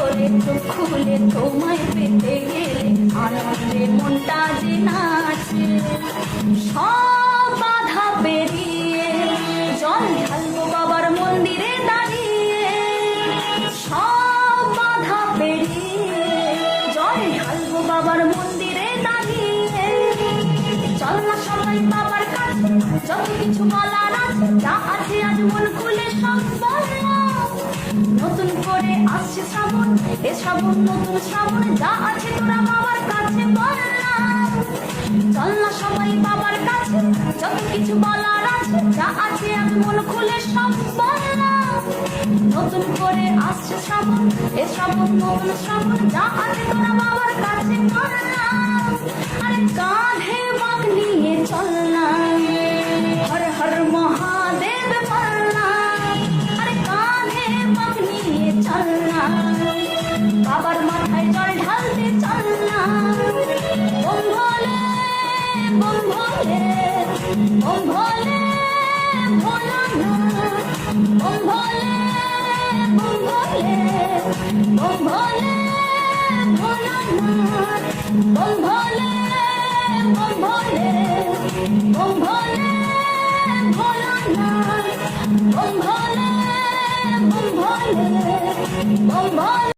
করে চোখ খুলে তোমায় পেতে গেলে আনন্দে মনটা যে নাচে। সব বাধা পেরিয়ে জল ঢালবো বাবার মন্দিরে দাঁড়িয়ে, সব বাধা পেরিয়ে জল ঢালবো বাবার মন্দিরে দাঁড়িয়ে। চল না সবাই বাবার কাছে, যত কিছু বলার আছে, যা আছে আজ মন খুলে সব বললাম। নতুন করে আসছে শ্রাবণ, এ শ্রাবণ নতুন শ্রাবণ, যা আছে তোরা বাবার কাছে বললাম। চল না সবাই বাবার কাছে, যত কিছু বলার আছে, যা আছে আজ মন খুলে সব বললাম। নতুন করে আসছে শ্রাবণ, এ শ্রাবণ নতুন শ্রাবণ, যা আছে তোরা বাবার কাছে বললাম। আরে কাঁধে বাঁক নিয়ে চললাম, হর হর মহাদেব বললাম। আরে কাঁধে বাঁক নিয়ে চললাম, বাবার মাথায় জল ঢালতে চললাম। ওম ভোলে ওম ভোলে ওম ভোলে ভোলানাথ, ওম ভোলে ওম ভোলে ওম ভোলে ভোলানাথ, ওম ভোলে ওম ভোলে ওম ভোলে ভোলানাথ, ওম ভোলে ওম ভোলে ওম ভোলে।